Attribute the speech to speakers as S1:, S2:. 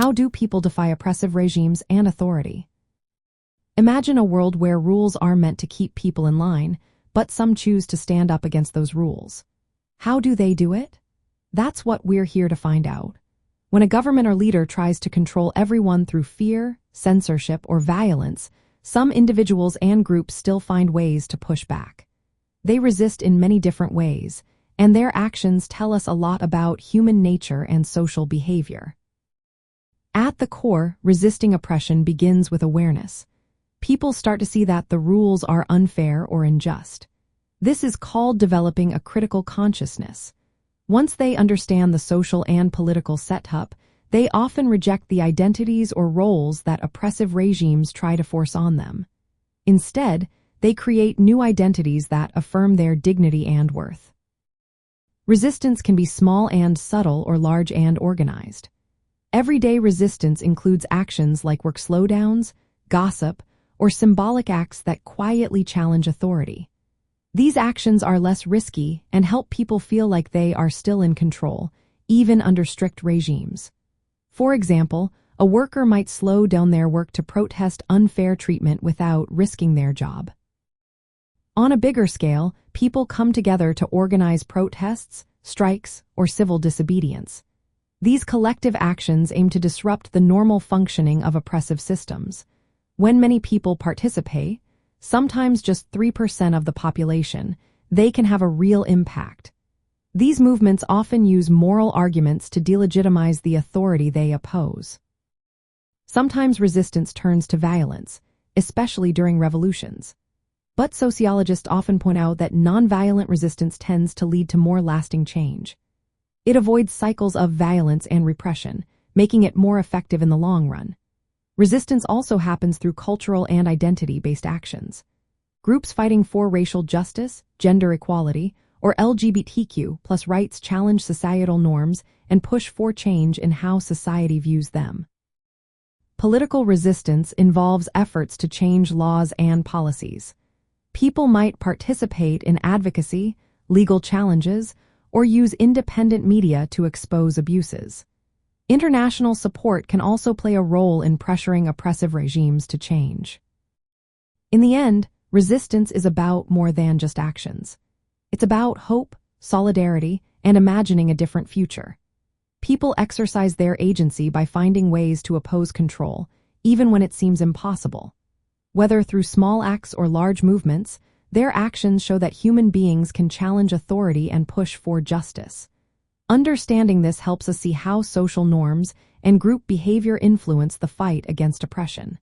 S1: How do people defy oppressive regimes and authority? Imagine a world where rules are meant to keep people in line, but some choose to stand up against those rules. How do they do it? That's what we're here to find out. When a government or leader tries to control everyone through fear, censorship, or violence, some individuals and groups still find ways to push back. They resist in many different ways, and their actions tell us a lot about human nature and social behavior. At the core, resisting oppression begins with awareness. People start to see that the rules are unfair or unjust. This is called developing a critical consciousness. Once they understand the social and political setup, they often reject the identities or roles that oppressive regimes try to force on them. Instead, they create new identities that affirm their dignity and worth. Resistance can be small and subtle or large and organized. Everyday resistance includes actions like work slowdowns, gossip, or symbolic acts that quietly challenge authority. These actions are less risky and help people feel like they are still in control, even under strict regimes. For example, a worker might slow down their work to protest unfair treatment without risking their job. On a bigger scale, people come together to organize protests, strikes, or civil disobedience. These collective actions aim to disrupt the normal functioning of oppressive systems. When many people participate, sometimes just 3% of the population, they can have a real impact. These movements often use moral arguments to delegitimize the authority they oppose. Sometimes resistance turns to violence, especially during revolutions. But sociologists often point out that nonviolent resistance tends to lead to more lasting change. It avoids cycles of violence and repression, making it more effective in the long run. Resistance also happens through cultural and identity-based actions. Groups fighting for racial justice, gender equality, or LGBTQ plus rights challenge societal norms and push for change in how society views them. Political resistance involves efforts to change laws and policies. People might participate in advocacy, legal challenges, or use independent media to expose abuses. International support can also play a role in pressuring oppressive regimes to change. In the end, resistance is about more than just actions. It's about hope, solidarity, and imagining a different future. People exercise their agency by finding ways to oppose control, even when it seems impossible. Whether through small acts or large movements, their actions show that human beings can challenge authority and push for justice. Understanding this helps us see how social norms and group behavior influence the fight against oppression.